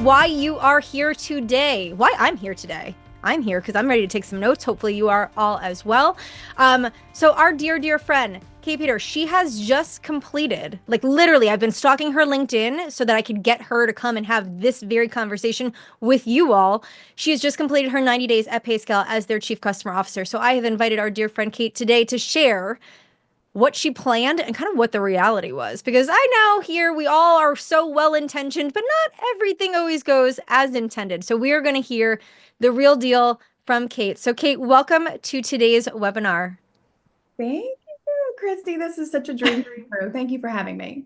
why you are here today, why I'm here today. I'm here because I'm ready to take some notes. Hopefully you are all as well. So our dear friend, Kate Peter, she has just completed, like literally, I've been stalking her LinkedIn so that I could get her to come and have this very conversation with you all. She has just completed her 90 days at PayScale as their Chief Customer Officer. So I have invited our dear friend Kate today to share what she planned and kind of what the reality was. Because I know here we all are so well intentioned, but not everything always goes as intended. So we are going to hear the real deal from Kate. So, Kate, welcome to today's webinar. Thank you, Kristi. This is such a dream come true. Thank you for having me.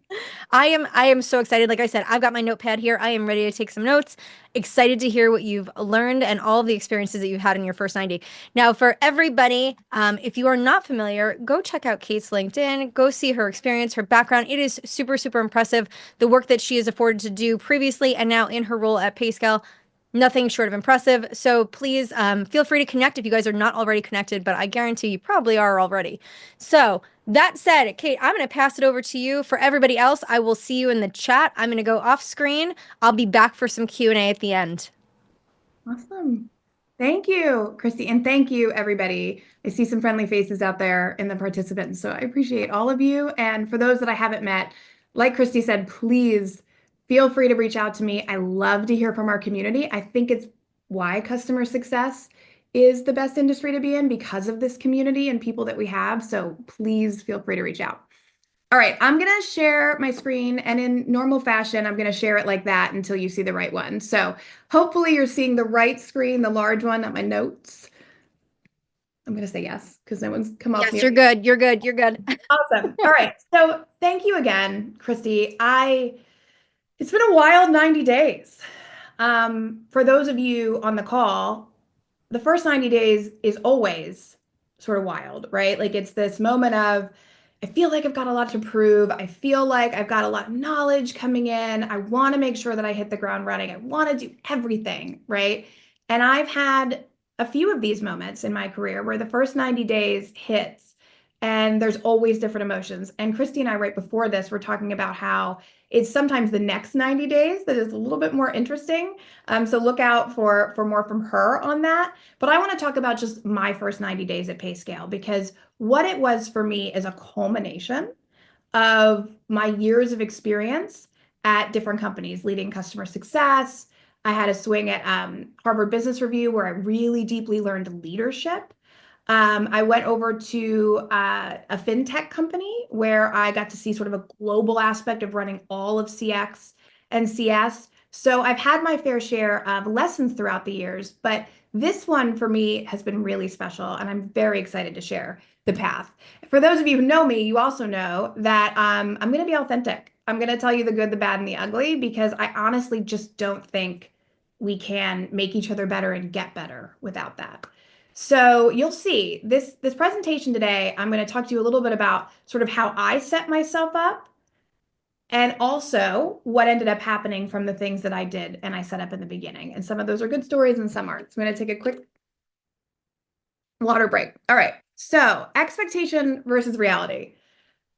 I am so excited. Like I said, I've got my notepad here. I am ready to take some notes. Excited to hear what you've learned and all of the experiences that you've had in your first 90. Now, for everybody, if you are not familiar, go check out Kate's LinkedIn. Go see her experience, her background. It is super impressive. The work that she has afforded to do previously and now in her role at PayScale. Nothing short of impressive. So please feel free to connect if you guys are not already connected, but I guarantee you probably are already. So that said, Kate, I'm going to pass it over to you. For everybody else, I will see you in the chat. I'm going to go off screen. I'll be back for some Q&A at the end. Awesome. Thank you, Kristi. And thank you, everybody. I see some friendly faces out there in the participants. So I appreciate all of you. And for those that I haven't met, like Kristi said, please feel free to reach out to me. I love to hear from our community. I think it's why customer success is the best industry to be in because of this community and people that we have. So please feel free to reach out. All right, I'm gonna share my screen, and in normal fashion, I'm gonna share it like that until you see the right one. So hopefully you're seeing the right screen, the large one, not my notes. I'm gonna say yes, because no one's come off Yes, mute. you're good. You're good. You're good. Awesome. All right, so thank you again, Kristi. It's been a wild 90 days. For those of you on the call, the first 90 days is always sort of wild, right? Like it's this moment of, I feel like I've got a lot to prove. I feel like I've got a lot of knowledge coming in. I want to make sure that I hit the ground running. I want to do everything, right? And I've had a few of these moments in my career where the first 90 days hits and there's always different emotions. And Kristi and I, right before this, were talking about how it's sometimes the next 90 days that is a little bit more interesting. So look out for more from her on that. But I want to talk about just my first 90 days at PayScale because what it was for me is a culmination of my years of experience at different companies, leading customer success. I had a swing at Harvard Business Review where I really deeply learned leadership. I went over to a fintech company where I got to see sort of a global aspect of running all of CX and CS. So I've had my fair share of lessons throughout the years, but this one for me has been really special, and I'm very excited to share the path. For those of you who know me, you also know that I'm going to be authentic. I'm going to tell you the good, the bad, and the ugly because I honestly just don't think we can make each other better and get better without that. So you'll see this presentation today, I'm going to talk to you a little bit about sort of how I set myself up and also what ended up happening from the things that I did and I set up in the beginning. And some of those are good stories and some aren't. So I'm going to take a quick water break. All right. So expectation versus reality.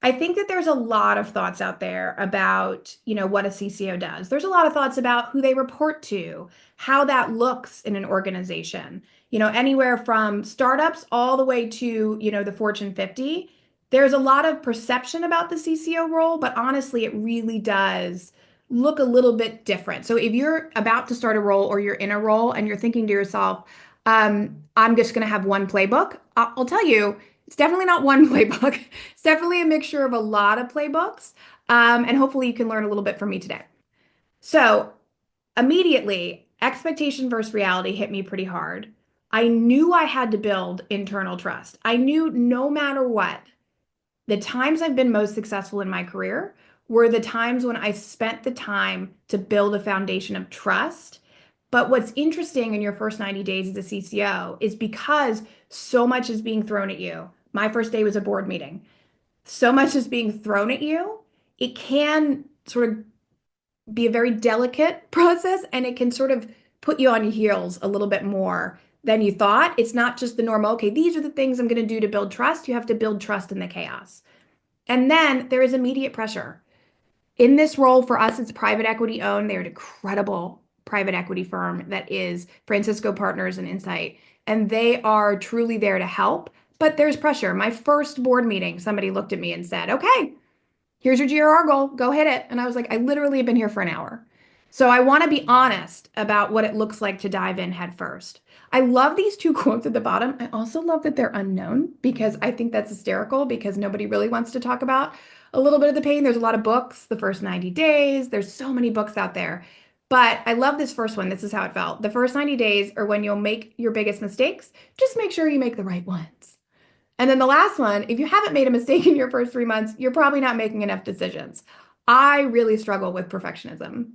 I think that there's a lot of thoughts out there about, what a CCO does. There's a lot of thoughts about who they report to, how that looks in an organization. Anywhere from startups all the way to, the Fortune 50. There's a lot of perception about the CCO role, but honestly, it really does look a little bit different. So if you're about to start a role or you're in a role and you're thinking to yourself, I'm just going to have one playbook, I'll tell you, it's definitely not one playbook. It's definitely a mixture of a lot of playbooks. And hopefully you can learn a little bit from me today. So immediately, expectation versus reality hit me pretty hard. I knew I had to build internal trust. I knew no matter what, the times I've been most successful in my career were the times when I spent the time to build a foundation of trust. But what's interesting in your first 90 days as a CCO is because so much is being thrown at you. My first day was a board meeting. So much is being thrown at you. It can sort of be a very delicate process and it can sort of put you on your heels a little bit more than you thought. It's not just the normal, okay, these are the things I'm going to do to build trust. You have to build trust in the chaos. And then there is immediate pressure. In this role for us, it's private equity owned. They're an incredible private equity firm that is Francisco Partners and Insight, and they are truly there to help. But there's pressure. My first board meeting, somebody looked at me and said, "Okay, here's your GRR goal. Go hit it." And I was like, "I literally have been here for an hour." So I want to be honest about what it looks like to dive in head first. I love these two quotes at the bottom. I also love that they're unknown because I think that's hysterical because nobody really wants to talk about a little bit of the pain. There's a lot of books, The First 90 Days. There's so many books out there. But I love this first one. This is how it felt. The first 90 days are when you'll make your biggest mistakes. Just make sure you make the right ones. And then the last one, if you haven't made a mistake in your first 3 months, you're probably not making enough decisions. I really struggle with perfectionism.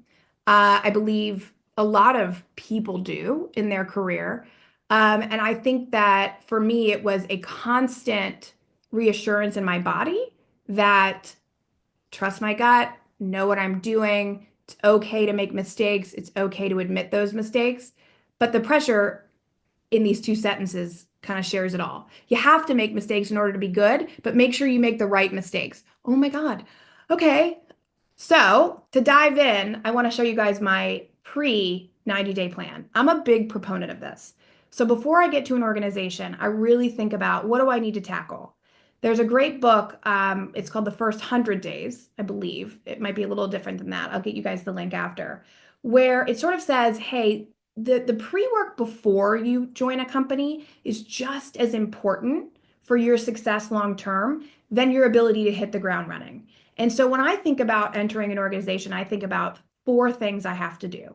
I believe a lot of people do in their career. And I think that for me, it was a constant reassurance in my body that trust my gut, know what I'm doing. It's okay to make mistakes. It's okay to admit those mistakes. But the pressure in these two sentences kind of shares it all. You have to make mistakes in order to be good, but make sure you make the right mistakes. Oh my God. Okay. So to dive in, I want to show you guys my pre 90-day plan. I'm a big proponent of this. So before I get to an organization, I really think about what do I need to tackle? There's a great book. It's called The First 100 Days, I believe. It might be a little different than that. I'll get you guys the link after, where it sort of says, hey, the pre-work before you join a company is just as important for your success long term than your ability to hit the ground running. And so when I think about entering an organization, I think about four things I have to do.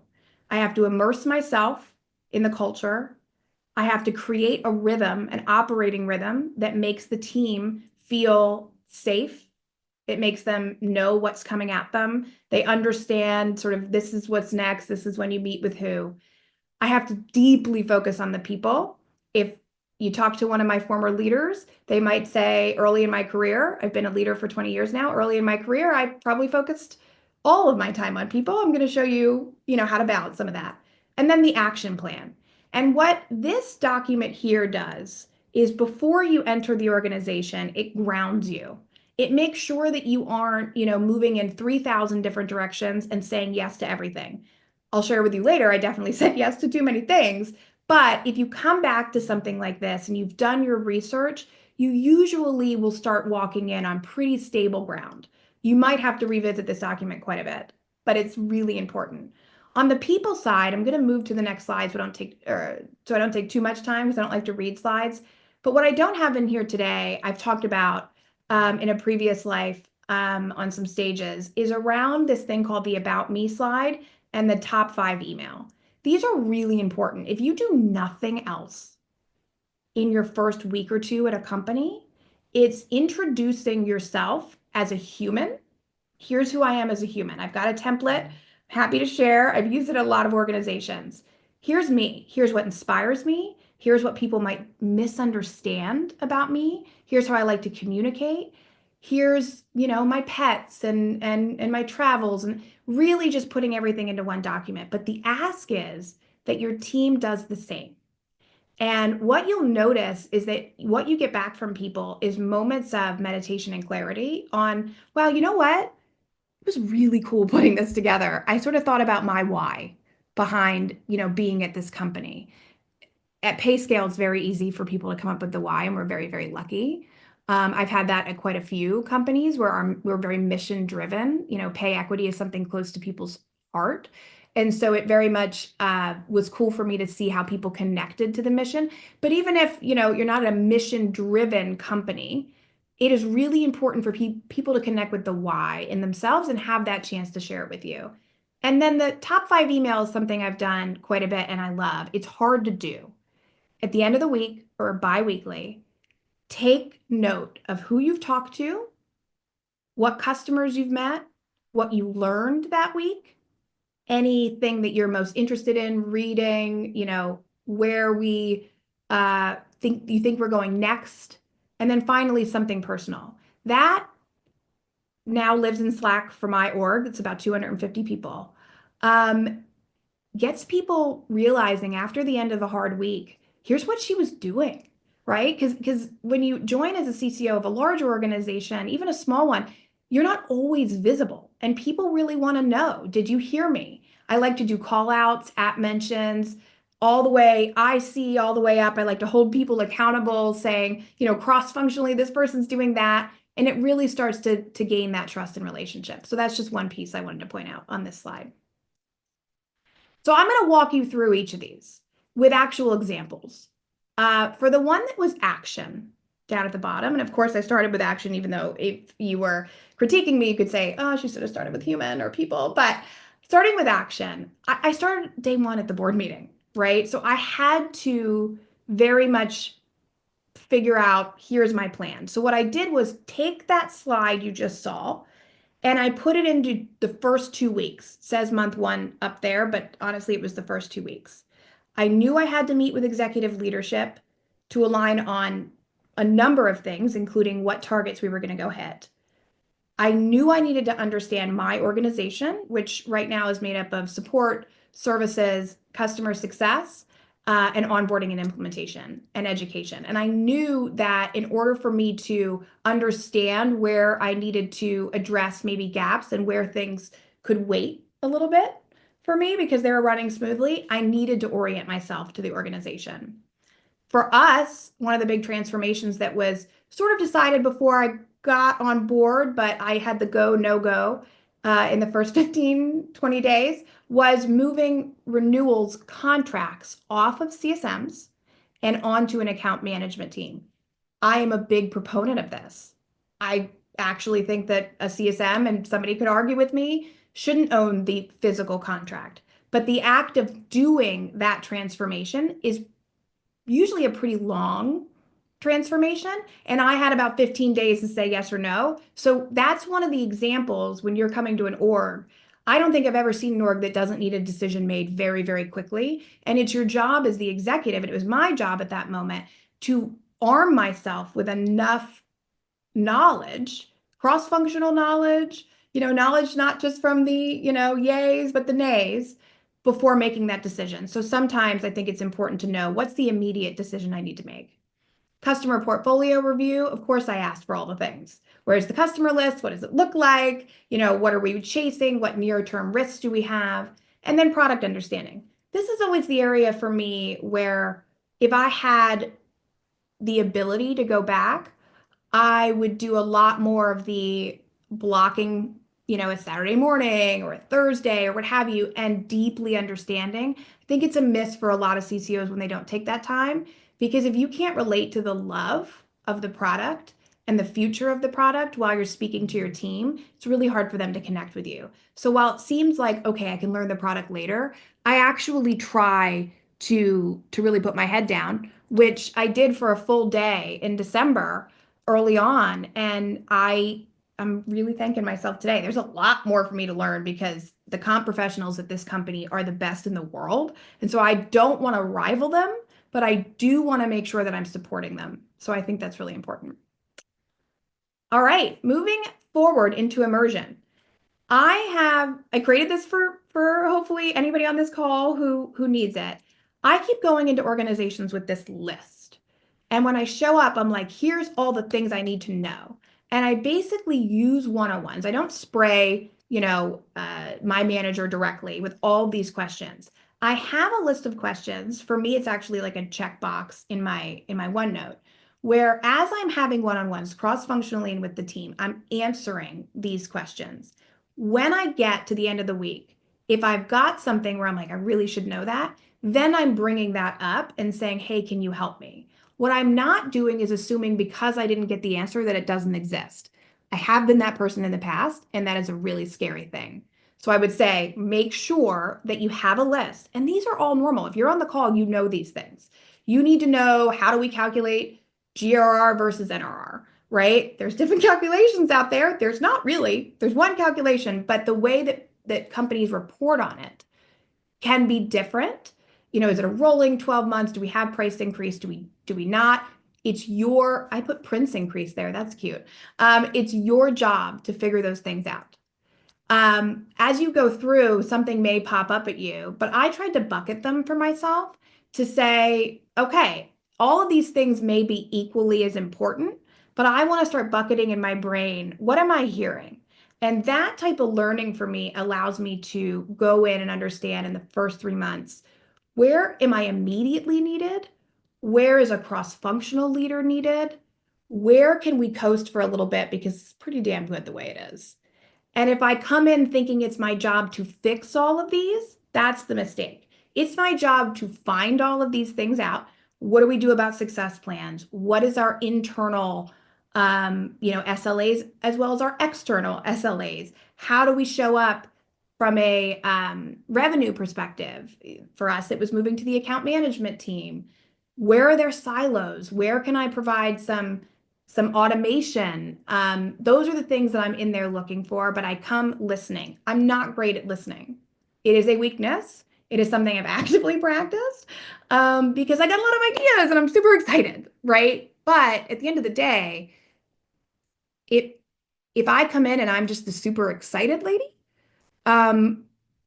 I have to immerse myself in the culture. I have to create a rhythm, an operating rhythm that makes the team feel safe. It makes them know what's coming at them. They understand sort of this is what's next. This is when you meet with who. I have to deeply focus on the people. If you talk to one of my former leaders, they might say early in my career, I've been a leader for 20 years now. Early in my career, I probably focused all of my time on people. I'm going to show you, how to balance some of that. And then the action plan. And what this document here does is before you enter the organization, it grounds you. It makes sure that you aren't, moving in 3,000 different directions and saying yes to everything. I'll share with you later, I definitely said yes to too many things. But if you come back to something like this and you've done your research, you usually will start walking in on pretty stable ground. You might have to revisit this document quite a bit, but it's really important. On the people side, I'm going to move to the next slide so I don't take too much time because I don't like to read slides. But what I don't have in here today, I've talked about in a previous life on some stages, is around this thing called the About Me slide and the top 5 email. These are really important. If you do nothing else in your first week or two at a company, it's introducing yourself as a human. Here's who I am as a human. I've got a template, happy to share. I've used it at a lot of organizations. Here's me. Here's what inspires me. Here's what people might misunderstand about me. Here's how I like to communicate. Here's, my pets and my travels, and really just putting everything into one document. But the ask is that your team does the same. And what you'll notice is that what you get back from people is moments of meditation and clarity on, wow, you know what? It was really cool putting this together. I sort of thought about my why behind, being at this company. At PayScale, it's very easy for people to come up with the why, and we're very, very lucky. I've had that at quite a few companies where we're very mission driven. Pay equity is something close to people's heart. And so it very much was cool for me to see how people connected to the mission. But even if, you're not a mission driven company, it is really important for people to connect with the why in themselves and have that chance to share it with you. And then the top 5 emails is something I've done quite a bit and I love. It's hard to do. At the end of the week or bi-weekly, take note of who you've talked to, what customers you've met, what you learned that week, anything that you're most interested in reading, where we think we're going next, and then finally something personal. That now lives in Slack for my org. It's about 250 people. Gets people realizing after the end of the hard week, here's what she was doing, right? Because when you join as a CCO of a large organization, even a small one, you're not always visible. And people really want to know, did you hear me? I like to do call outs, app mentions, all the way, I see all the way up. I like to hold people accountable, saying, cross-functionally, this person's doing that. And it really starts to gain that trust and relationship. So that's just one piece I wanted to point out on this slide. So I'm going to walk you through each of these with actual examples. For the one that was action down at the bottom, and of course I started with action, even though if you were critiquing me, you could say, oh, she should have started with human or people. But starting with action, I started day one at the board meeting, right? So I had to very much figure out, here's my plan. So what I did was take that slide you just saw and I put it into the first 2 weeks. It says month one up there, but honestly, it was the first 2 weeks. I knew I had to meet with executive leadership to align on a number of things, including what targets we were going to go hit. I knew I needed to understand my organization, which right now is made up of support, services, customer success, and onboarding and implementation and education. And I knew that in order for me to understand where I needed to address maybe gaps and where things could wait a little bit for me because they were running smoothly, I needed to orient myself to the organization. For us, one of the big transformations that was sort of decided before I got on board, but I had the go, no go in the first 15, 20 days, was moving renewals contracts off of CSMs and onto an account management team. I am a big proponent of this. I actually think that a CSM, and somebody could argue with me, shouldn't own the physical contract. But the act of doing that transformation is usually a pretty long transformation. And I had about 15 days to say yes or no. So that's one of the examples when you're coming to an org. I don't think I've ever seen an org that doesn't need a decision made very, very quickly. And it's your job as the executive, and it was my job at that moment to arm myself with enough knowledge, cross-functional knowledge, knowledge not just from the, yays, but the nays before making that decision. So sometimes I think it's important to know what's the immediate decision I need to make. Customer portfolio review, of course, I asked for all the things. Where's the customer list? What does it look like? What are we chasing? What near-term risks do we have? And then product understanding. This is always the area for me where if I had the ability to go back, I would do a lot more of the blocking, a Saturday morning or a Thursday or what have you, and deeply understanding. I think it's a miss for a lot of CCOs when they don't take that time, because if you can't relate to the love of the product and the future of the product while you're speaking to your team, it's really hard for them to connect with you. So while it seems like, okay, I can learn the product later, I actually try to really put my head down, which I did for a full day in December early on. And I'm really thanking myself today. There's a lot more for me to learn because the comp professionals at this company are the best in the world. And so I don't want to rival them, but I do want to make sure that I'm supporting them. So I think that's really important. All right, moving forward into immersion. I created this for hopefully anybody on this call who needs it. I keep going into organizations with this list. And when I show up, I'm like, here's all the things I need to know. And I basically use one-on-ones. I don't spray, my manager directly with all these questions. I have a list of questions. For me, it's actually like a checkbox in my OneNote, where as I'm having one-on-ones cross-functionally and with the team, I'm answering these questions. When I get to the end of the week, if I've got something where I'm like, I really should know that, then I'm bringing that up and saying, hey, can you help me? What I'm not doing is assuming because I didn't get the answer that it doesn't exist. I have been that person in the past, and that is a really scary thing. So I would say, make sure that you have a list. And these are all normal. If you're on the call, you know these things. You need to know, how do we calculate GRR versus NRR, right? There's different calculations out there. There's not really. There's one calculation, but the way that companies report on it can be different. Is it a rolling 12 months? Do we have price increase? Do we not? I put Prince increase there. That's cute. It's your job to figure those things out. As you go through, something may pop up at you, but I tried to bucket them for myself to say, okay, all of these things may be equally as important, but I want to start bucketing in my brain. What am I hearing? And that type of learning for me allows me to go in and understand in the first 3 months, where am I immediately needed? Where is a cross-functional leader needed? Where can we coast for a little bit because it's pretty damn good the way it is? And if I come in thinking it's my job to fix all of these, that's the mistake. It's my job to find all of these things out. What do we do about success plans? What is our internal, SLAs as well as our external SLAs? How do we show up from a revenue perspective? For us, it was moving to the account management team. Where are there silos? Where can I provide some automation? Those are the things that I'm in there looking for, but I come listening. I'm not great at listening. It is a weakness. It is something I've actively practiced because I got a lot of ideas and I'm super excited, right? But at the end of the day, if if I come in and I'm just the super excited lady, um,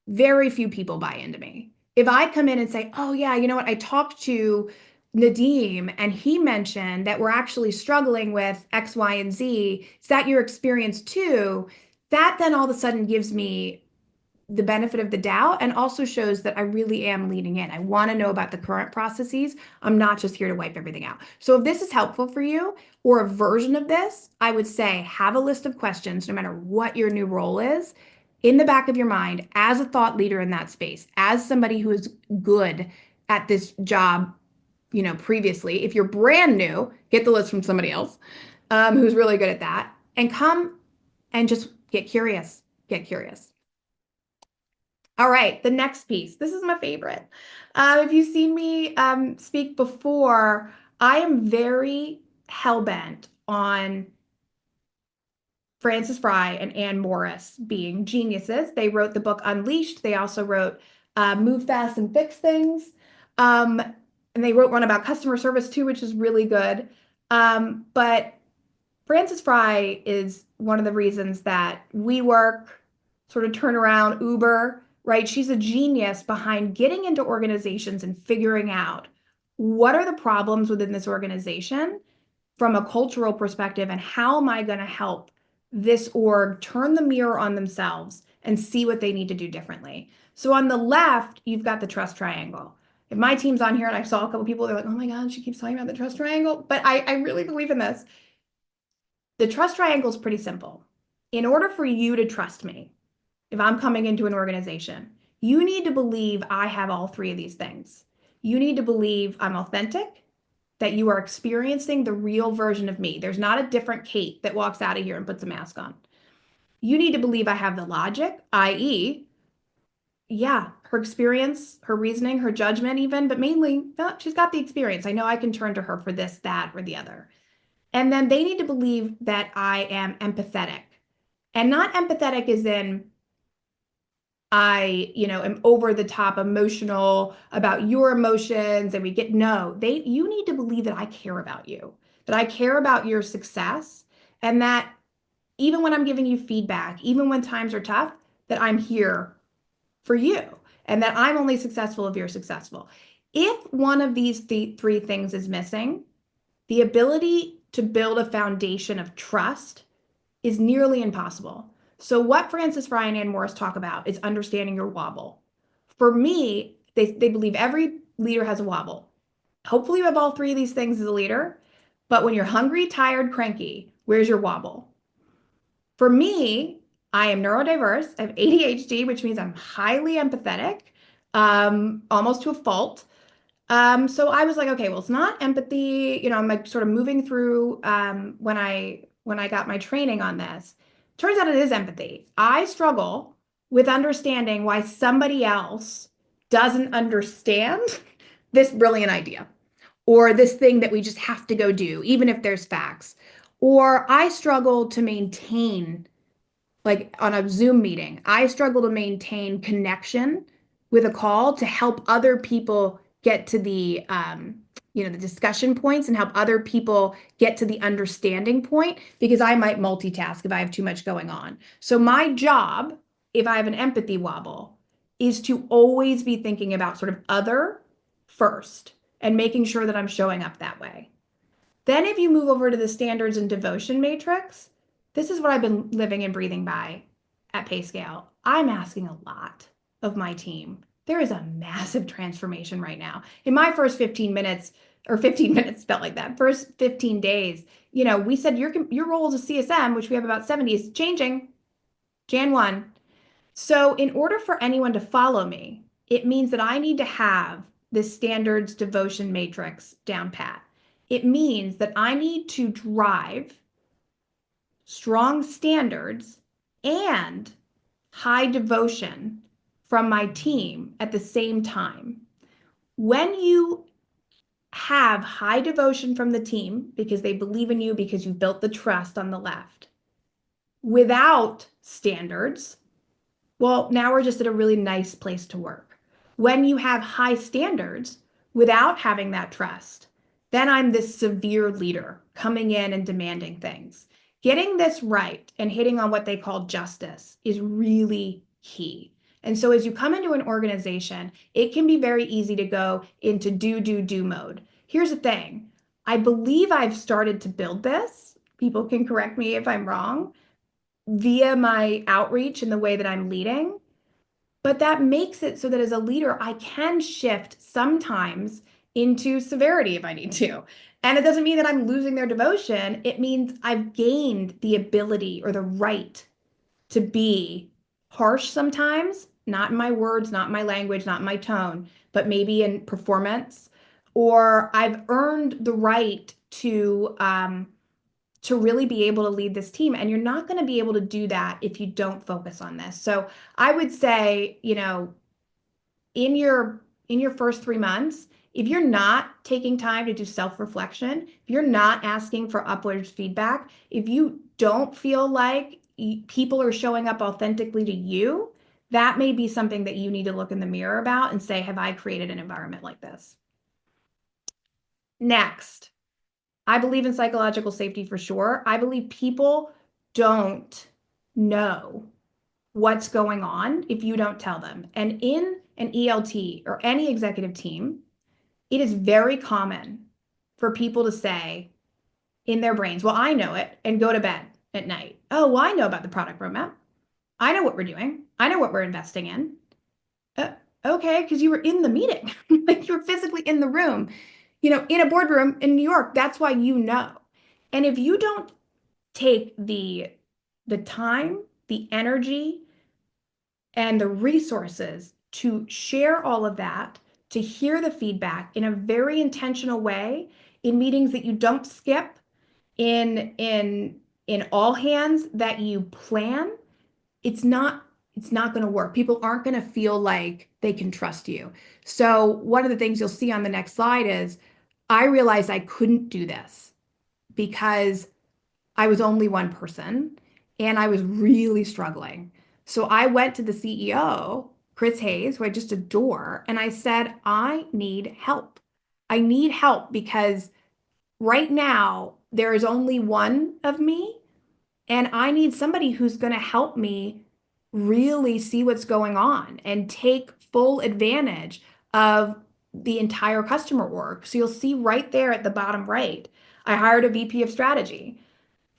very few people buy into me. If I come in and say, oh, yeah, you know what? I talked to Nadeem and he mentioned that we're actually struggling with X, Y, and Z. Is that your experience too? That then all of a sudden gives me the benefit of the doubt and also shows that I really am leaning in. I want to know about the current processes. I'm not just here to wipe everything out. So if this is helpful for you or a version of this, I would say have a list of questions, no matter what your new role is, in the back of your mind as a thought leader in that space, as somebody who is good at this job, previously. If you're brand new, get the list from somebody else who's really good at that and come and just get curious. Get curious. All right, the next piece. This is my favorite. If you've seen me speak before, I am very hell-bent on Frances Fry and Ann Morris being geniuses. They wrote the book Unleashed. They also wrote Move Fast and Fix Things. And they wrote one about customer service too, which is really good. But Frances Fry is one of the reasons that WeWork, sort of turnaround, Uber, right? She's a genius behind getting into organizations and figuring out what are the problems within this organization from a cultural perspective and how am I going to help this org turn the mirror on themselves and see what they need to do differently. So on the left, you've got the trust triangle. If my team's on here and I saw a couple people, they're like, oh my God, she keeps talking about the trust triangle. But I really believe in this. The trust triangle is pretty simple. In order for you to trust me, if I'm coming into an organization, you need to believe I have all three of these things. You need to believe I'm authentic, that you are experiencing the real version of me. There's not a different Kate that walks out of here and puts a mask on. You need to believe I have the logic, i.e., yeah, her experience, her reasoning, her judgment, even, but mainly, no, she's got the experience. I know I can turn to her for this, that, or the other. And then they need to believe that I am empathetic. And not empathetic as in am over the top emotional about your emotions and we get no. You need to believe that I care about you, that I care about your success, and that even when I'm giving you feedback, even when times are tough, that I'm here for you and that I'm only successful if you're successful. If one of these three things is missing, the ability to build a foundation of trust is nearly impossible. So what Frances Fry and Ann Morris talk about is understanding your wobble. For me, they believe every leader has a wobble. Hopefully you have all three of these things as a leader, but when you're hungry, tired, cranky, where's your wobble? For me, I am neurodiverse. I have ADHD, which means I'm highly empathetic, almost to a fault. So I was like, okay, well, it's not empathy. I'm like sort of moving through when I got my training on this. Turns out it is empathy. I struggle with understanding why somebody else doesn't understand this brilliant idea or this thing that we just have to go do, even if there's facts. Or I struggle to maintain like on a Zoom meeting, I struggle to maintain connection with a call to help other people get to the discussion points and help other people get to the understanding point because I might multitask if I have too much going on. So my job, if I have an empathy wobble, is to always be thinking about sort of other first and making sure that I'm showing up that way. Then if you move over to the standards and devotion matrix, this is what I've been living and breathing by at PayScale. I'm asking a lot of my team. There is a massive transformation right now. In my first 15 minutes, or 15 minutes felt like that, first 15 days, we said your role as a CSM, which we have about 70, is changing Jan 1. So in order for anyone to follow me, it means that I need to have this standards devotion matrix down pat. It means that I need to drive strong standards and high devotion from my team at the same time. When you have high devotion from the team because they believe in you, because you've built the trust on the left, without standards, well, now we're just at a really nice place to work. When you have high standards without having that trust, then I'm this severe leader coming in and demanding things. Getting this right and hitting on what they call justice is really key. And so as you come into an organization, it can be very easy to go into do mode. Here's the thing. I believe I've started to build this. People can correct me if I'm wrong via my outreach and the way that I'm leading. But that makes it so that as a leader, I can shift sometimes into severity if I need to. And it doesn't mean that I'm losing their devotion. It means I've gained the ability or the right to be harsh sometimes, not in my words, not in my language, not in my tone, but maybe in performance. Or I've earned the right to really be able to lead this team. And you're not going to be able to do that if you don't focus on this. So I would say, in your first 3 months, if you're not taking time to do self-reflection, if you're not asking for upwards feedback, if you don't feel like people are showing up authentically to you, that may be something that you need to look in the mirror about and say, have I created an environment like this? Next, I believe in psychological safety for sure. I believe people don't know what's going on if you don't tell them. And in an ELT or any executive team, it is very common for people to say in their brains, well, I know it, and go to bed at night. Oh, well, I know about the product roadmap. I know what we're doing. I know what we're investing in. Uh, okay, because you were in the meeting, like you were physically in the room, in a boardroom in New York. That's why you know. And if you don't take the time, the energy, and the resources to share all of that, to hear the feedback in a very intentional way in meetings that you don't skip, in all hands that you plan, it's not going to work. People aren't going to feel like they can trust you. So one of the things you'll see on the next slide is I realized I couldn't do this because I was only one person and I was really struggling. So I went to the CEO, Chris Hayes, who I just adore, and I said, I need help. I need help because right now there is only one of me, and I need somebody who's going to help me really see what's going on and take full advantage of the entire customer org. So you'll see right there at the bottom right, I hired a VP of strategy.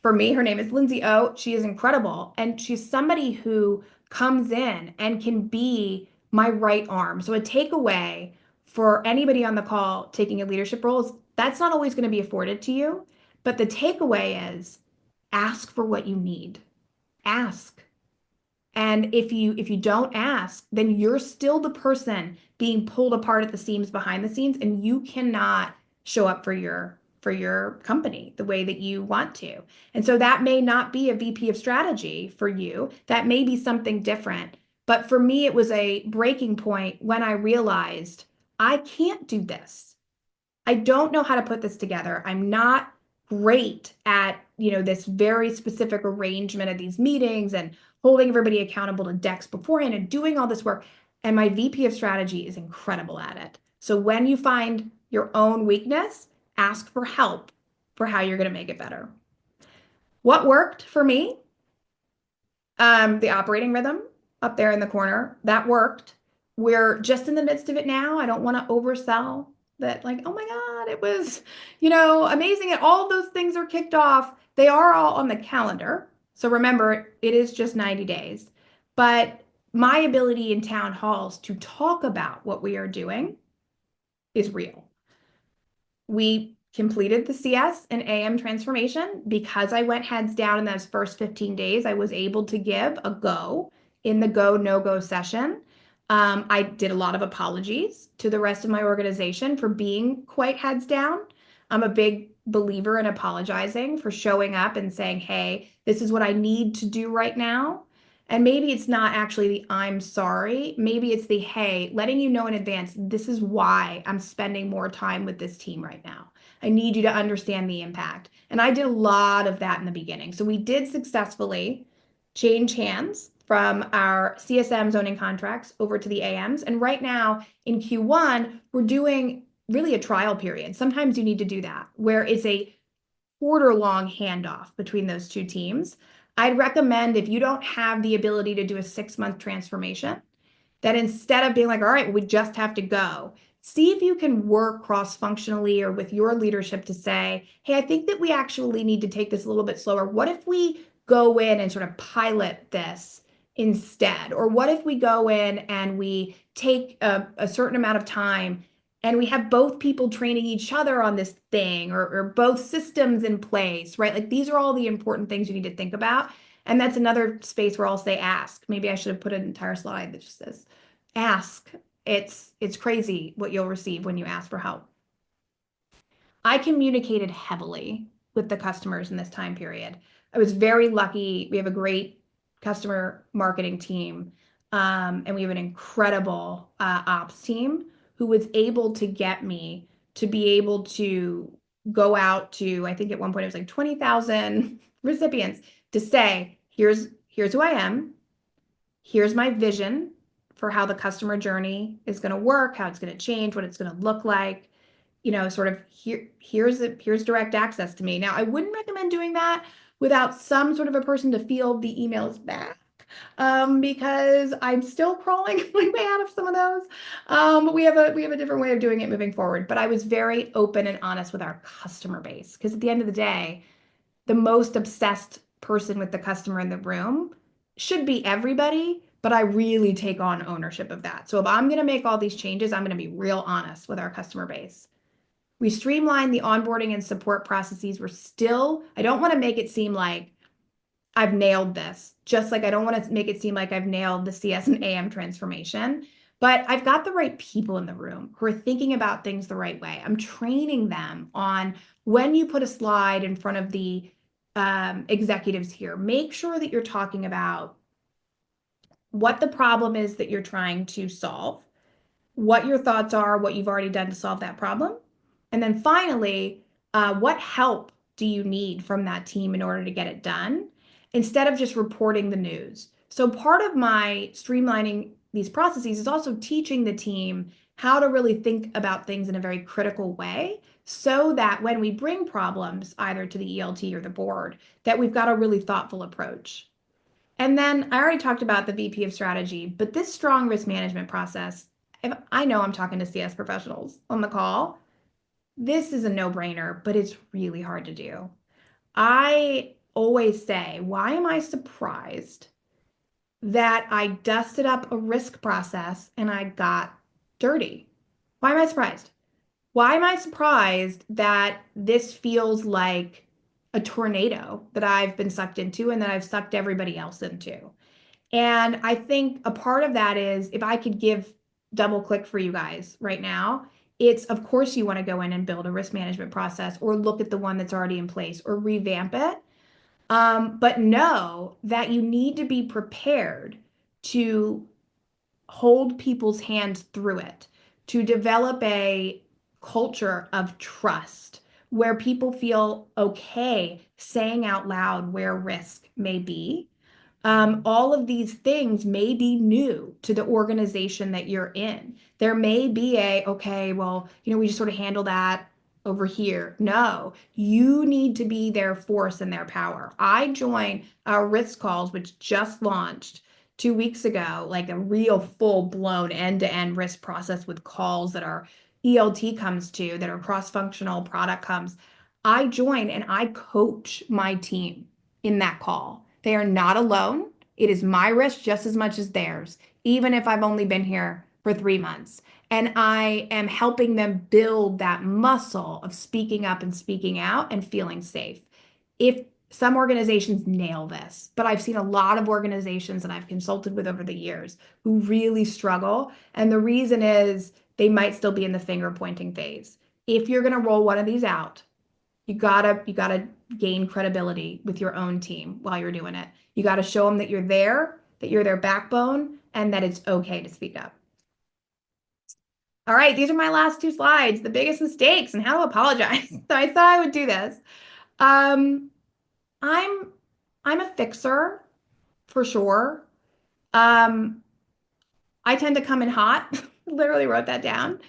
For me, her name is Lindsay O. She is incredible. And she's somebody who comes in and can be my right arm. So a takeaway for anybody on the call taking a leadership role is that's not always going to be afforded to you. But the takeaway is ask for what you need. Ask. And if you don't ask, then you're still the person being pulled apart at the seams behind the scenes, and you cannot show up for your company the way that you want to. And so that may not be a VP of strategy for you. That may be something different. But for me, it was a breaking point when I realized I can't do this. I don't know how to put this together. I'm not great at, this very specific arrangement of these meetings and holding everybody accountable to decks beforehand and doing all this work. And my VP of strategy is incredible at it. So when you find your own weakness, ask for help for how you're going to make it better. What worked for me? The operating rhythm up there in the corner, that worked. We're just in the midst of it now. I don't want to oversell that, like, oh my God, it was, amazing. And all of those things are kicked off. They are all on the calendar. So remember, it is just 90 days. But my ability in town halls to talk about what we are doing is real. We completed the CS and AM transformation. Because I went heads down in those first 15 days, I was able to give a go in the go, no go session. I did a lot of apologies to the rest of my organization for being quite heads down. I'm a big believer in apologizing for showing up and saying, hey, this is what I need to do right now. And maybe it's not actually the I'm sorry. Maybe it's the hey, letting you know in advance, this is why I'm spending more time with this team right now. I need you to understand the impact. And I did a lot of that in the beginning. So we did successfully change hands from our CSM zoning contracts over to the AMs. And right now in Q1, we're doing really a trial period. Sometimes you need to do that, where it's a quarter-long handoff between those two teams. I'd recommend, if you don't have the ability to do a 6-month transformation, that instead of being like, all right, we just have to go, see if you can work cross-functionally or with your leadership to say, hey, I think that we actually need to take this a little bit slower. What if we go in and sort of pilot this instead? Or what if we go in and we take a certain amount of time and we have both people training each other on this thing, or both systems in place, right? Like, these are all the important things you need to think about. And that's another space where I'll say ask. Maybe I should have put an entire slide that just says ask. It's crazy what you'll receive when you ask for help. I communicated heavily with the customers in this time period. I was very lucky. We have a great customer marketing team, and we have an incredible ops team who was able to get me to be able to go out to, I think at one point it was like 20,000 recipients, to say, here's who I am, here's my vision for how the customer journey is going to work, how it's going to change, what it's going to look like, sort of here's direct access to me. Now, I wouldn't recommend doing that without some sort of a person to field the emails back, because I'm still crawling my way out of some of those. But we have a different way of doing it moving forward. But I was very open and honest with our customer base, because at the end of the day, the most obsessed person with the customer in the room should be everybody, but I really take on ownership of that. So if I'm going to make all these changes, I'm going to be real honest with our customer base. We streamlined the onboarding and support processes. I don't want to make it seem like I've nailed this, just like I don't want to make it seem like I've nailed the CS and AM transformation, but I've got the right people in the room who are thinking about things the right way. I'm training them on, when you put a slide in front of the executives here, make sure that you're talking about what the problem is that you're trying to solve, what your thoughts are, what you've already done to solve that problem. And then finally, what help do you need from that team in order to get it done, instead of just reporting the news? So part of my streamlining these processes is also teaching the team how to really think about things in a very critical way, so that when we bring problems either to the ELT or the board, that we've got a really thoughtful approach. And then I already talked about the VP of strategy, but this strong risk management process, if I know I'm talking to CS professionals on the call, this is a no-brainer, but it's really hard to do. I always say, why am I surprised that I dusted up a risk process and I got dirty? Why am I surprised? Why am I surprised that this feels like a tornado that I've been sucked into and that I've sucked everybody else into? And I think a part of that is, if I could give double click for you guys right now, it's, of course, you want to go in and build a risk management process, or look at the one that's already in place, or revamp it. But know that you need to be prepared to hold people's hands through it, to develop a culture of trust where people feel okay saying out loud where risk may be. All of these things may be new to the organization that you're in. There may be okay, well, we just sort of handle that over here. No, you need to be their force and their power. I joined our risk calls, which just launched 2 weeks ago, like a real full-blown end-to-end risk process with calls that our ELT comes to, that are cross-functional, product comes. I join and I coach my team in that call. They are not alone. It is my risk just as much as theirs, even if I've only been here for 3 months. And I am helping them build that muscle of speaking up and speaking out and feeling safe. If some organizations nail this, but I've seen a lot of organizations that I've consulted with over the years who really struggle. And the reason is they might still be in the finger pointing phase. If you're going to roll one of these out, you gotta gain credibility with your own team while you're doing it. You gotta show them that you're there, that you're their backbone, and that it's okay to speak up. All right, these are my last two slides, the biggest mistakes and how to apologize. So I thought I would do this. Um, I'm I'm a fixer for sure. Um, I tend to come in hot. Literally wrote that down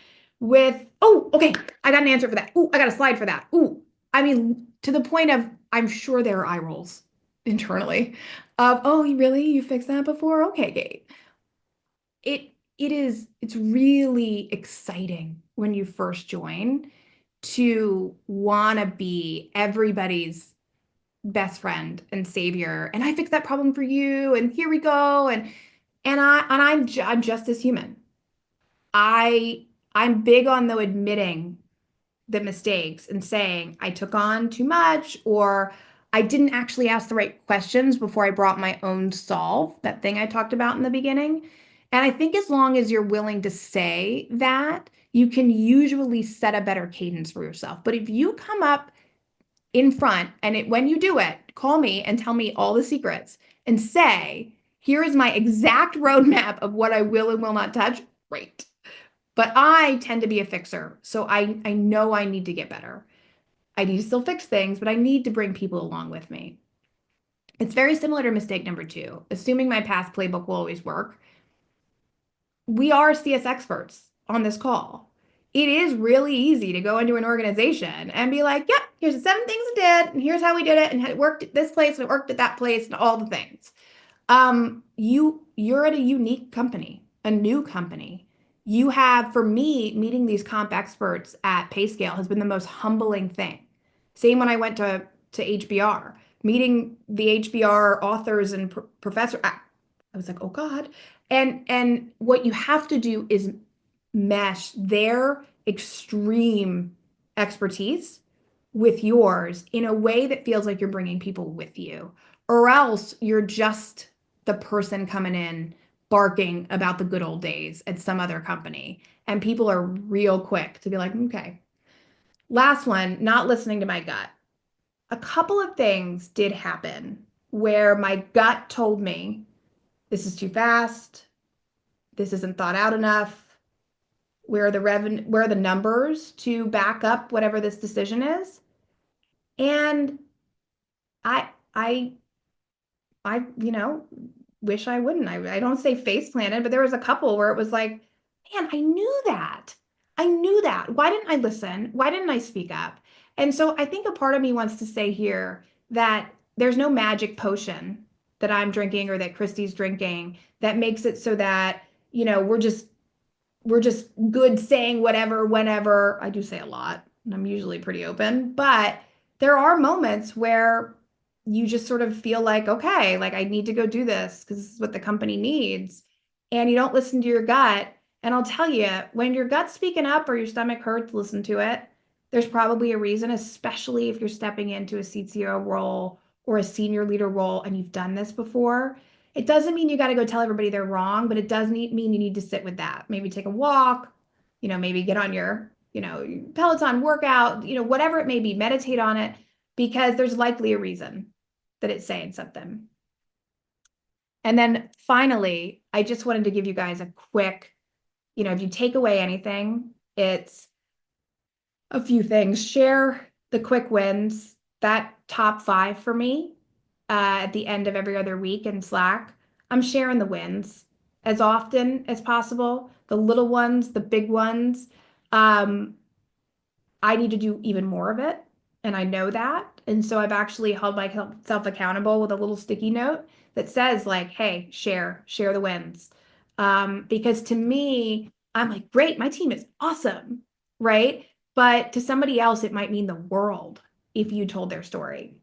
with, oh, okay, I got an answer for that. Oh, I got a slide for that. Oh, I mean, to the point of, I'm sure there are eye rolls internally of, oh, really? You fixed that before? Okay, Kate. It's really exciting when you first join to want to be everybody's best friend and savior. And I fixed that problem for you, and here we go. I'm just as human. I I'm big on the admitting the mistakes and saying I took on too much or I didn't actually ask the right questions before I brought my own solve, that thing I talked about in the beginning. And I think as long as you're willing to say that, you can usually set a better cadence for yourself. But if you come up in front and when you do it, call me and tell me all the secrets and say, here is my exact roadmap of what I will and will not touch. Great. But I tend to be a fixer. So I know I need to get better. I need to still fix things, but I need to bring people along with me. It's very similar to mistake number two, assuming my past playbook will always work. We are CS experts on this call. It is really easy to go into an organization and be like, yep, here's the 7 things I did, and here's how we did it, and it worked at this place, and it worked at that place, and all the things. You're at a unique company, a new company. You have, for me, meeting these comp experts at PayScale has been the most humbling thing. Same when I went to HBR, meeting the HBR authors and professor. I was like, oh God. And what you have to do is mesh their extreme expertise with yours in a way that feels like you're bringing people with you, or else you're just the person coming in barking about the good old days at some other company. And people are real quick to be like, okay. Last one, not listening to my gut. A couple of things did happen where my gut told me this is too fast. This isn't thought out enough. Where are the numbers to back up whatever this decision is? And I I I wish I wouldn't. I don't say face planted, but there was a couple where it was like, man, I knew that. I knew that. Why didn't I listen? Why didn't I speak up? And so I think a part of me wants to say here that there's no magic potion that I'm drinking or that Kristi's drinking that makes it so that, we're just good saying whatever, whenever. I do say a lot, and I'm usually pretty open, but there are moments where you just sort of feel like, okay, like I need to go do this because this is what the company needs. And you don't listen to your gut. And I'll tell you, when your gut's speaking up or your stomach hurts, listen to it. There's probably a reason, especially if you're stepping into a CCO role or a senior leader role and you've done this before. It doesn't mean you got to go tell everybody they're wrong, but it does mean you need to sit with that. Maybe take a walk, maybe get on your, Peloton workout, whatever it may be, meditate on it because there's likely a reason that it's saying something. And then finally, I just wanted to give you guys a quick, if you take away anything, it's a few things. Share the quick wins, that top 5 for me at the end of every other week in Slack. I'm sharing the wins as often as possible, the little ones, the big ones. I need to do even more of it, and I know that. And so I've actually held myself accountable with a little sticky note that says like, hey, share the wins. Because to me, I'm like, great, my team is awesome, right? But to somebody else, it might mean the world if you told their story,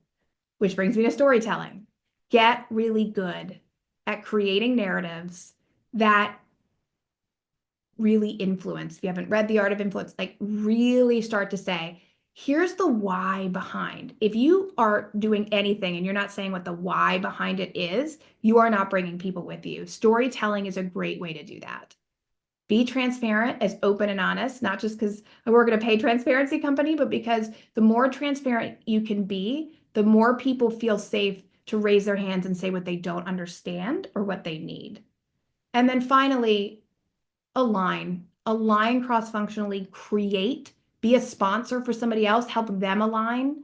which brings me to storytelling. get really good at creating narratives that really influence. If you haven't read The Art of Influence, like really start to say, here's the why behind. If you are doing anything and you're not saying what the why behind it is, you are not bringing people with you. Storytelling is a great way to do that. Be transparent, as open and honest, not just because I work at a paid transparency company, but because the more transparent you can be, the more people feel safe to raise their hands and say what they don't understand or what they need. And then finally, align cross-functionally, create, be a sponsor for somebody else, help them align.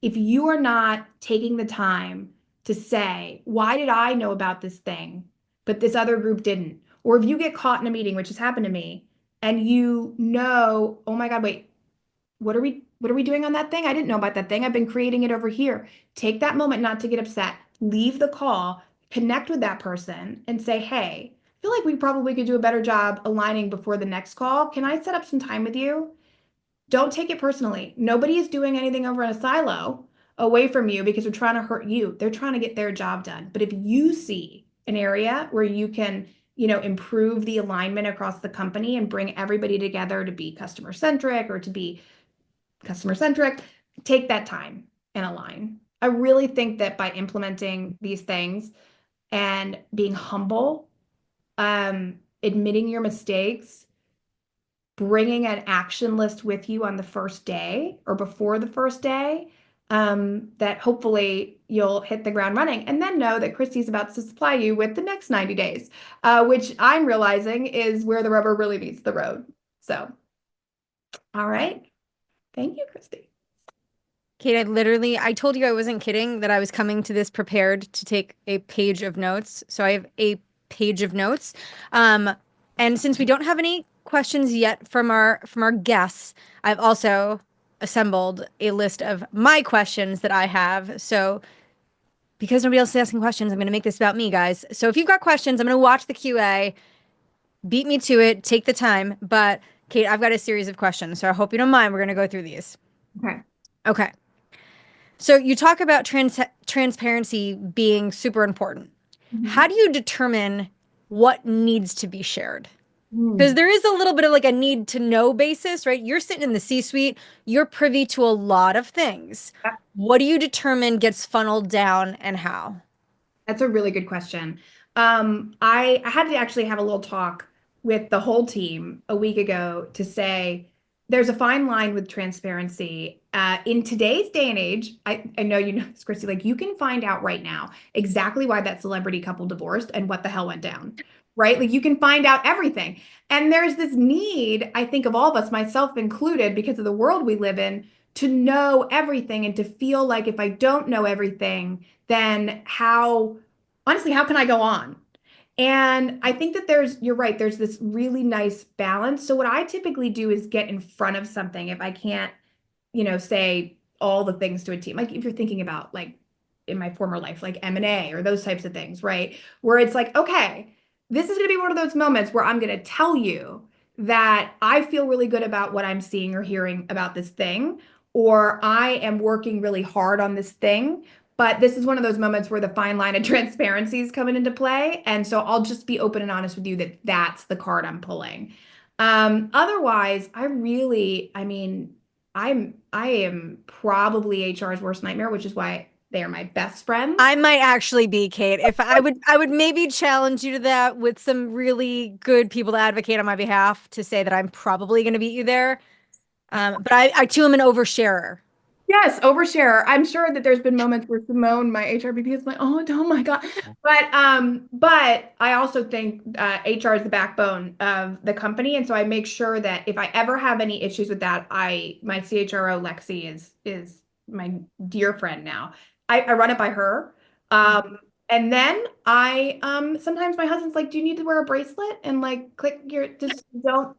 If you are not taking the time to say, why did I know about this thing, but this other group didn't? Or if you get caught in a meeting, which has happened to me, and you know, oh my God, wait, what are we doing on that thing? I didn't know about that thing. I've been creating it over here. Take that moment not to get upset. Leave the call, connect with that person and say, hey, I feel like we probably could do a better job aligning before the next call. Can I set up some time with you? Don't take it personally. Nobody is doing anything over in a silo away from you because they're trying to hurt you. They're trying to get their job done. But if you see an area where you can, improve the alignment across the company and bring everybody together to be customer centric or to be customer centric, take that time and align. I really think that by implementing these things and being humble, admitting your mistakes, bringing an action list with you on the first day or before the first day, that hopefully you'll hit the ground running and then know that Kristi's about to supply you with the next 90 days, which I'm realizing is where the rubber really meets the road. So, all right. Thank you, Kristi. Kate, I told you I wasn't kidding that I was coming to this prepared to take a page of notes. So I have a page of notes. And since we don't have any questions yet from our guests, I've also assembled a list of my questions that I have. So because nobody else is asking questions, I'm going to make this about me, guys. So if you've got questions, I'm going to watch the QA, beat me to it, take the time. But Kate, I've got a series of questions, so I hope you don't mind. We're going to go through these. Okay. Okay. So you talk about transparency being super important. How do you determine what needs to be shared? Because Mhm. there is a little bit of like a need to know basis, right? You're sitting in the C-suite, you're privy to a lot of things. What do you determine gets funneled down and how? That's a really good question. I had to actually have a little talk with the whole team a week ago to say there's a fine line with transparency. In today's day and age, I know you know this, Kristi, like you can find out right now exactly why that celebrity couple divorced and what the hell went down, right? Like you can find out everything. And there's this need, I think, of all of us, myself included, because of the world we live in, to know everything and to feel like if I don't know everything, then honestly, how can I go on? And I think that you're right, there's this really nice balance. So what I typically do is get in front of something if I can't, say all the things to a team. Like if you're thinking about like in my former life, like M&A or those types of things, right? Where it's like, okay, this is going to be one of those moments where I'm going to tell you that I feel really good about what I'm seeing or hearing about this thing, or I am working really hard on this thing. But this is one of those moments where the fine line of transparency is coming into play. And so I'll just be open and honest with you that that's the card I'm pulling. Otherwise, I mean, I am probably HR's worst nightmare, which is why they are my best friends. I might actually be, Kate. If I would maybe challenge you to that with some really good people to advocate on my behalf to say that I'm probably going to beat you there. But I too am an oversharer. Yes, overshare. I'm sure that there's been moments where Simone, my HRBP, is like, oh my God. But I also think HR is the backbone of the company. And so I make sure that if I ever have any issues with that, my CHRO, Lexi, is my dear friend now. I run it by her. And then I sometimes my husband's like, do you need to wear a bracelet? And like click your just don't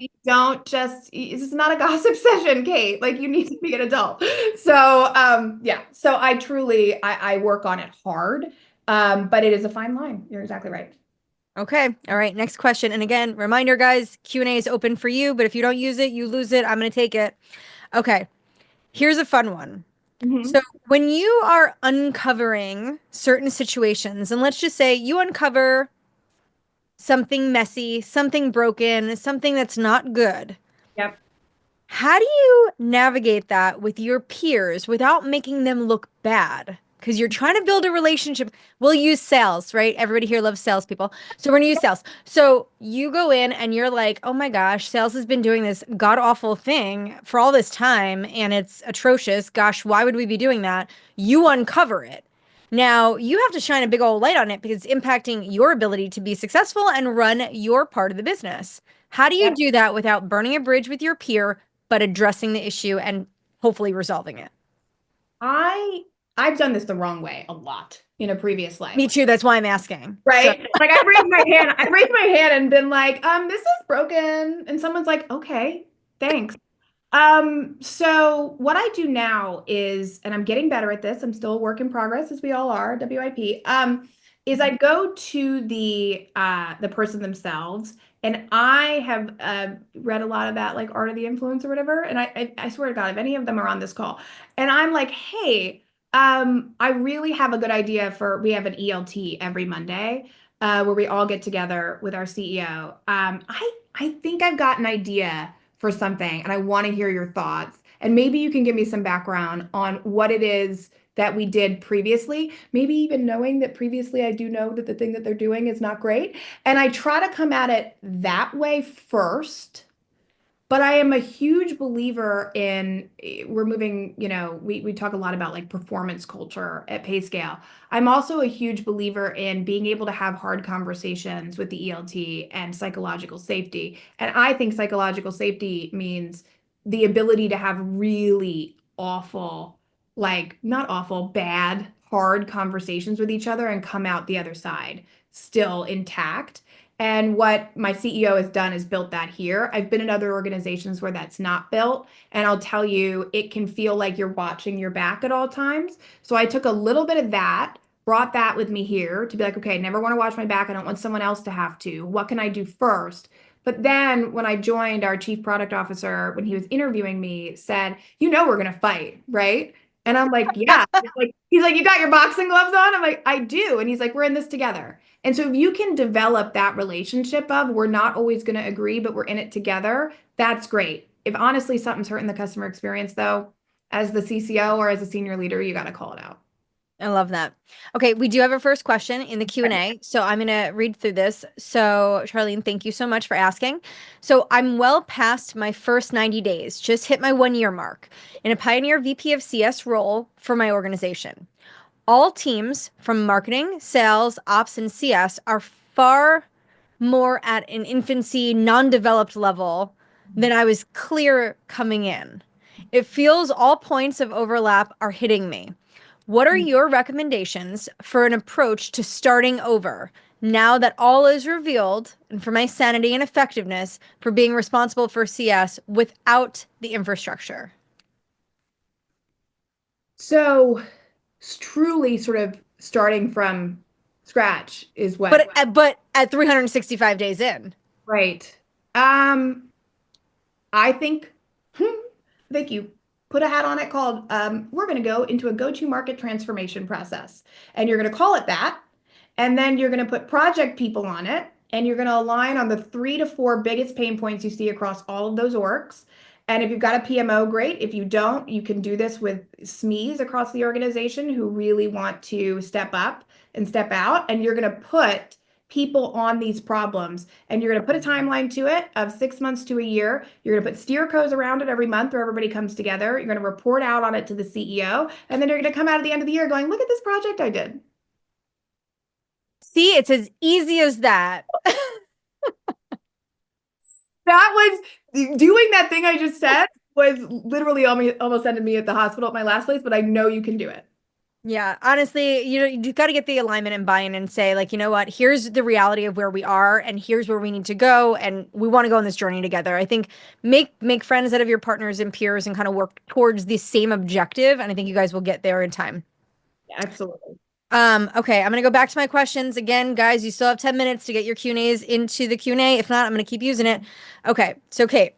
you don't just, this is not a gossip session, Kate. Like you need to be an adult. So, yeah. So I work on it hard. But it is a fine line. You're exactly right. Okay. All right. Next question. And again, reminder, guys, Q&A is open for you, but if you don't use it, you lose it. I'm going to take it. Okay. Here's a fun one. Hmm. So when you are uncovering certain situations, and let's just say you uncover something messy, something broken, something that's not good. Yep. How do you navigate that with your peers without making them look bad? Because you're trying to build a relationship. We'll use sales, right? Everybody here loves salespeople. So we're gonna use sales. So you go in and you're like, oh my gosh, sales has been doing this god awful thing for all this time and it's atrocious. Gosh, why would we be doing that? You uncover it. Now you have to shine a big old light on it because it's impacting your ability to be successful and run your part of the business. How do you Yep. do that without burning a bridge with your peer, but addressing the issue and hopefully resolving it? I I've done this the wrong way a lot in a previous Me life. too. That's why I'm asking. So, Right? Like I've raised my hand and been like, this is broken. And someone's like, okay, thanks. So what I do now is, and I'm getting better at this, I'm still a work in progress, as we all are, WIP, is I go to the person themselves, and I have read a lot about like Art of the Influence or whatever, and I swear to God, if any of them are on this call, and I'm like, hey, I really have a good idea for we have an ELT every Monday, where we all get together with our CEO. I think I've got an idea for something and I want to hear your thoughts. And maybe you can give me some background on what it is that we did previously, maybe even knowing that previously I do know that the thing that they're doing is not great. And I try to come at it that way first. But I am a huge believer in we're moving, we talk a lot about like performance culture at PayScale. I'm also a huge believer in being able to have hard conversations with the ELT and psychological safety. And I think psychological safety means the ability to have really awful, like not awful, bad, hard conversations with each other and come out the other side still intact. And what my CEO has done is built that here. I've been in other organizations where that's not built. And I'll tell you, it can feel like you're watching your back at all times. So I took a little bit of that, brought that with me here to be like, okay, I never want to watch my back. I don't want someone else to have to. What can I do first? But then when I joined, our chief product officer, when he was interviewing me, said, we're going to fight, right? And I'm like, yeah. He's like, you got your boxing gloves on? I'm like, I do. And he's like, we're in this together. And so if you can develop that relationship of we're not always going to agree, but we're in it together, that's great. If honestly something's hurting the customer experience, though, as the CCO or as a senior leader, you got to call it out. I love that. Okay, we do have a first question in the Q&A, so I'm going to read through this. So, Charlene, thank you so much for asking. So, I'm well past my first 90 days, just hit my 1 year mark in a Pioneer VP of CS role for my organization. All teams from marketing, sales, ops, and CS are far more at an infancy, non-developed level than I was clear coming in. It feels all points of overlap are hitting me. What are your recommendations for an approach to starting over now that all is revealed and for my sanity and effectiveness for being responsible for CS without the infrastructure? So truly sort of starting from scratch is what, But at 365 days in. right. I think, thank you. Put a hat on it called, we're going to go into a go-to market transformation process. And you're going to call it that. And then you're going to put project people on it. And you're going to align on the 3 to 4 biggest pain points you see across all of those orgs. And if you've got a PMO, great. If you don't, you can do this with SMEs across the organization who really want to step up and step out. And you're going to put people on these problems and you're going to put a timeline to it of 6 months to a year. You're going to put steer codes around it every month where everybody comes together. You're going to report out on it to the CEO. And then you're going to come out at the end of the year going, look at this project I did. See, it's as easy as that. That was doing that thing I just said was literally almost ended me at the hospital at my last place, but I know you can do it. Yeah, honestly, you got to get the alignment and buy-in and say, like, you know what, here's the reality of where we are and here's where we need to go and we want to go on this journey together. I think make friends out of your partners and peers and kind of work towards the same objective, and I think you guys will get there in time. Yeah, absolutely. Okay, I'm gonna go back to my questions again, guys. You still have 10 minutes to get your Q&As into the Q&A. If not, I'm gonna keep using it. Okay, so Kate,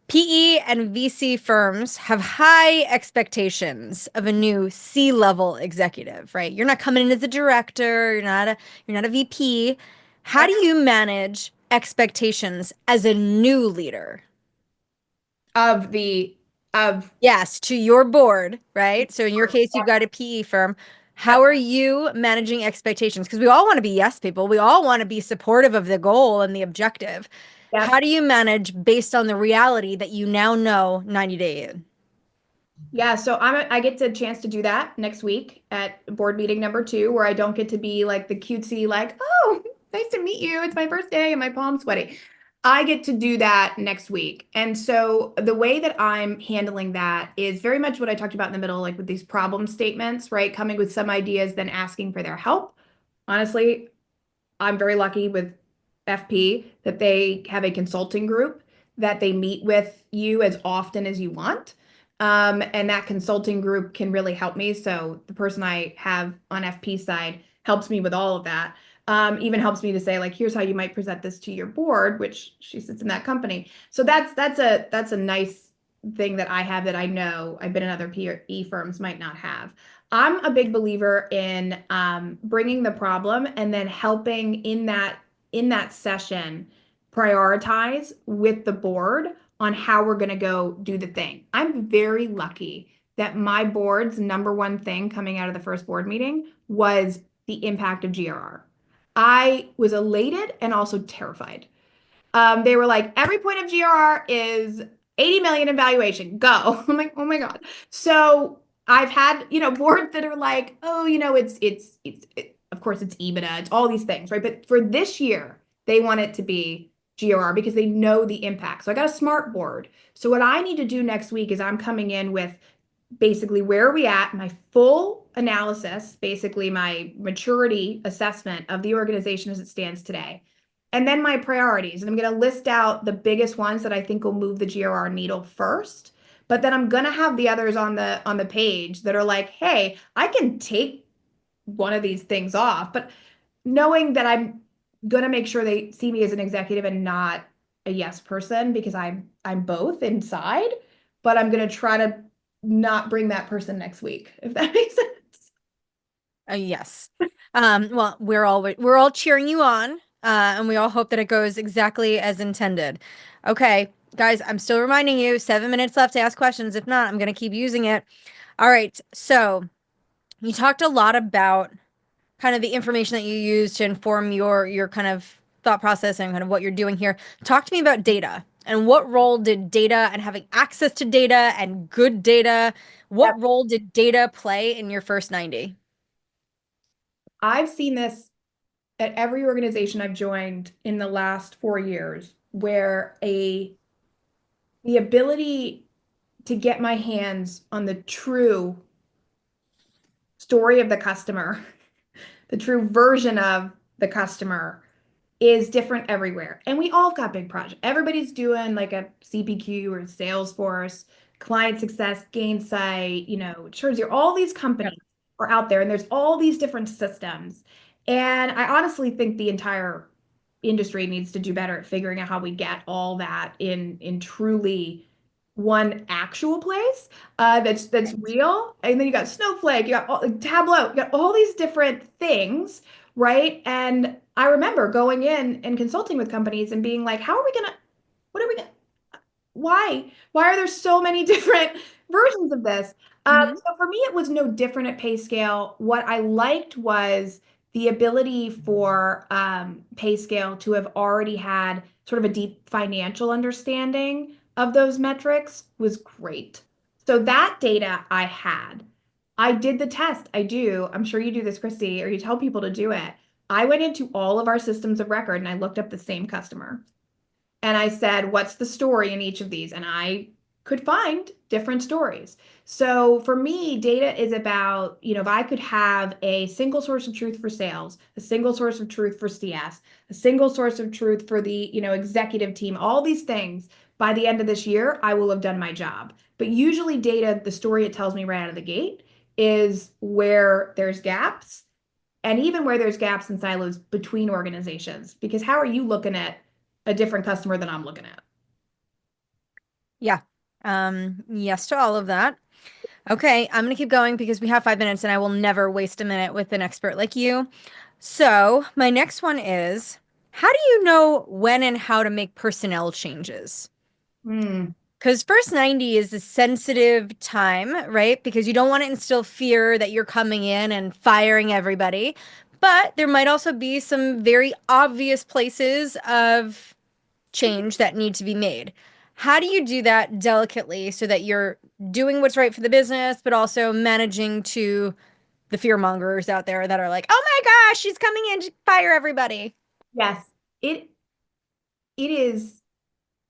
PE and VC firms have high expectations of a new C-level executive, right? You're not coming in as a director, you're not a VP. How do you manage expectations as a new leader? Of the of Yes, to your board, right? So in your case, you've got a PE firm. How Yep. are you managing expectations? Because we all want to be yes people. We all want to be supportive of the goal and the objective. How Yep. do you manage based on the reality that you now know 90 days in? Yeah, so I get the chance to do that next week at board meeting number 2, where I don't get to be like the cutesy, like, oh, nice to meet you. It's my first day and my palm's sweaty. I get to do that next week. And so the way that I'm handling that is very much what I talked about in the middle, like with these problem statements, right? Coming with some ideas, then asking for their help. Honestly, I'm very lucky with FP that they have a consulting group that they meet with you as often as you want. And that consulting group can really help me. So the person I have on FP side helps me with all of that. Even helps me to say, like, here's how you might present this to your board, which she sits in that company. So that's a nice thing that I have that I know I've been in other PE firms might not have. I'm a big believer in bringing the problem and then helping in that session prioritize with the board on how we're going to go do the thing. I'm very lucky that my board's number one thing coming out of the first board meeting was the impact of GRR. I was elated and also terrified. They were like, every point of GRR is 80 million in valuation. Go. I'm like, oh my God. So I've had, boards that are like, oh, of course it's EBITDA, it's all these things, right? But for this year, they want it to be GRR because they know the impact. So I got a smart board. So what I need to do next week is I'm coming in with basically where are we at, my full analysis, basically my maturity assessment of the organization as it stands today. And then my priorities. And I'm going to list out the biggest ones that I think will move the GRR needle first. But then I'm going to have the others on the page that are like, hey, I can take one of these things off, but knowing that I'm going to make sure they see me as an executive and not a yes person because I'm both inside, but I'm going to try to not bring that person next week, if that makes sense. Yes. Well, we're all cheering you on, and we all hope that it goes exactly as intended. Okay, guys, I'm still reminding you, 7 minutes left to ask questions. If not, I'm gonna keep using it. All right, so you talked a lot about kind of the information that you use to inform your kind of thought process and kind of what you're doing here. Talk to me about data and what role did data and having access to data and good data, what Yep. role did data play in your first 90? I've seen this at every organization I've joined in the last 4 years, where the ability to get my hands on the true story of the customer, the true version of the customer is different everywhere. And we all got big projects. Everybody's doing like a CPQ or Salesforce, client success, Gainsight, Suresy, all these companies are out there and there's all these different systems. And I honestly think the entire industry needs to do better at figuring out how we get all that in truly one actual place that's real. And then you got Snowflake, you got Tableau, you got all these different things, right? And I remember going in and consulting with companies and being like, what are we gonna, why are there so many different versions of this? Mm-hmm. So for me, it was no different at PayScale. What I liked was the ability for PayScale to have already had sort of a deep financial understanding of those metrics was great. So that data I had. I did the test. I do. I'm sure you do this, Kristi, or you tell people to do it. I went into all of our systems of record and I looked up the same customer. And I said, what's the story in each of these? And I could find different stories. So for me, data is about, if I could have a single source of truth for sales, a single source of truth for CS, a single source of truth for the, executive team, all these things, by the end of this year, I will have done my job. But usually data, the story it tells me right out of the gate is where there's gaps and even where there's gaps and silos between organizations. Because how are you looking at a different customer than I'm looking at? Yeah. Yes to all of that. Okay, I'm gonna keep going because we have 5 minutes and I will never waste a minute with an expert like you. So, my next one is, how do you know when and how to make personnel changes? Hmm. Because first 90 is a sensitive time, right? Because you don't want to instill fear that you're coming in and firing everybody. But there might also be some very obvious places of change that need to be made. How do you do that delicately so that you're doing what's right for the business, but also managing to the fear mongers out there that are like, oh my gosh, she's coming in to fire everybody? Yes, it it is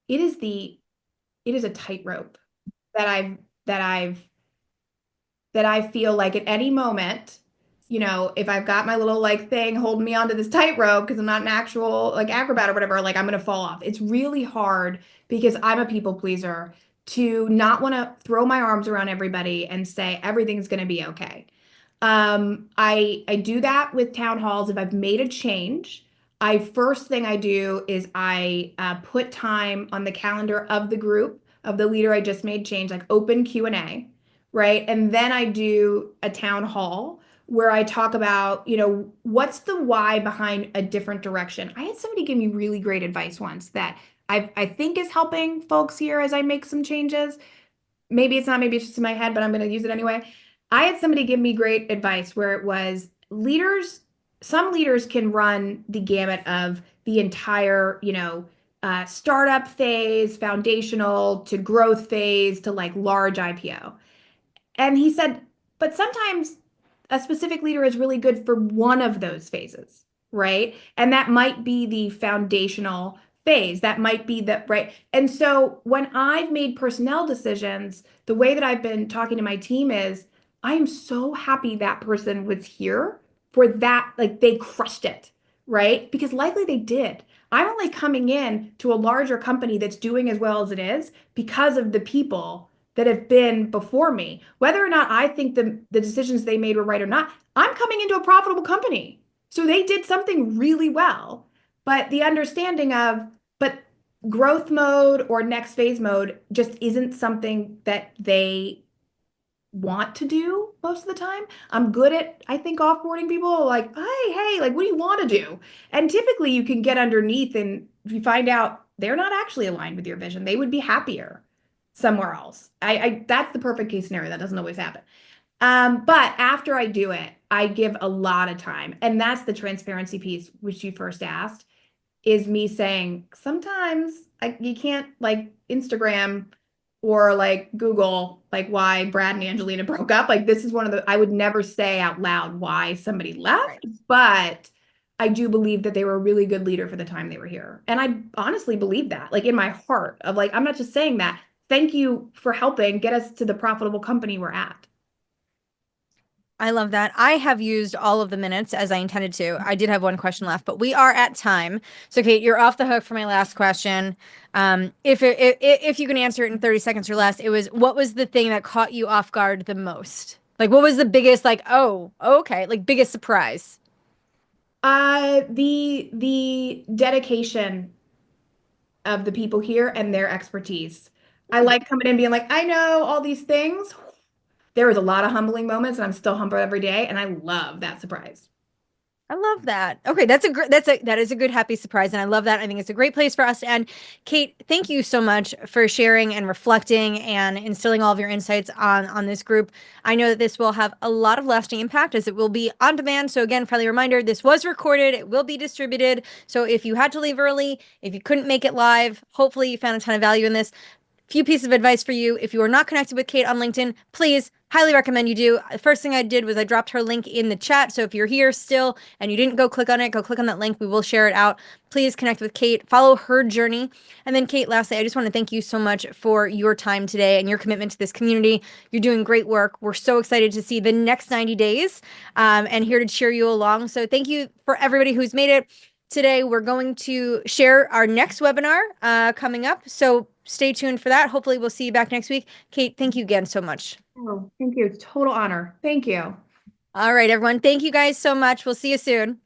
it is the it is a tightrope that I've that I feel like at any moment, if I've got my little like thing holding me onto this tightrope because I'm not an actual like acrobat or whatever, like I'm gonna fall off. It's really hard because I'm a people pleaser to not want to throw my arms around everybody and say everything's gonna be okay. I do that with town halls. If I've made a change, I first thing I do is I put time on the calendar of the group of the leader I just made change, like open Q&A, right? And then I do a town hall where I talk about, what's the why behind a different direction. I had somebody give me really great advice once that I think is helping folks here as I make some changes. Maybe it's not, maybe it's just in my head, but I'm going to use it anyway. I had somebody give me great advice where it was leaders, some leaders can run the gamut of the entire, startup phase, foundational to growth phase to like large IPO. And he said, but sometimes a specific leader is really good for one of those phases, right? And that might be the foundational phase. That might be the right. And so when I've made personnel decisions, the way that I've been talking to my team is I am so happy that person was here for that. Like they crushed it, right? Because likely they did. I'm only coming in to a larger company that's doing as well as it is because of the people that have been before me. Whether or not I think the decisions they made were right or not, I'm coming into a profitable company. So they did something really well. But the understanding of, but growth mode or next phase mode just isn't something that they want to do most of the time. I'm good at, I think, offboarding people like, hey, like, what do you want to do? And typically you can get underneath and if you find out they're not actually aligned with your vision, they would be happier somewhere else. I that's the perfect case scenario. That doesn't always happen. But after I do it, I give a lot of time. And that's the transparency piece, which you first asked is me saying sometimes you can't like Instagram or like Google like why Brad and Angelina broke up. Like this is one of the I would never say out loud why somebody Right. left, but I do believe that they were a really good leader for the time they were here. And I honestly believe that, like in my heart of like, I'm not just saying that. Thank you for helping get us to the profitable company we're at. I love that. I have used all of the minutes as I intended to. I did have one question left, but we are at time. So, Kate, you're off the hook for my last question. If you can answer it in 30 seconds or less, it was what was the thing that caught you off guard the most? Like, what was the biggest, like, oh, okay, like biggest surprise? The dedication of the people here and their expertise. I like coming in being like, I know all these things. There was a lot of humbling moments, and I'm still humble every day, and I love that surprise. I love that. Okay, that is a good happy surprise, and I love that. I think it's a great place for us to end. Kate, thank you so much for sharing and reflecting and instilling all of your insights on this group. I know that this will have a lot of lasting impact as it will be on demand. So again, friendly reminder, this was recorded, it will be distributed. So if you had to leave early, if you couldn't make it live, hopefully you found a ton of value in this. Few pieces of advice for you. If you are not connected with Kate on LinkedIn, please highly recommend you do. The first thing I did was I dropped her link in the chat. So if you're here still and you didn't go click on it, go click on that link. We will share it out. Please connect with Kate, follow her journey. And then, Kate, lastly, I just want to thank you so much for your time today and your commitment to this community. You're doing great work. We're so excited to see the next 90 days and here to cheer you along. So thank you for everybody who's made it. Today, we're going to share our next webinar coming up. So stay tuned for that. Hopefully, we'll see you back next week. Kate, thank you again so much. Oh, thank you. Total honor. Thank you. All right, everyone. Thank you guys so much. We'll see you soon.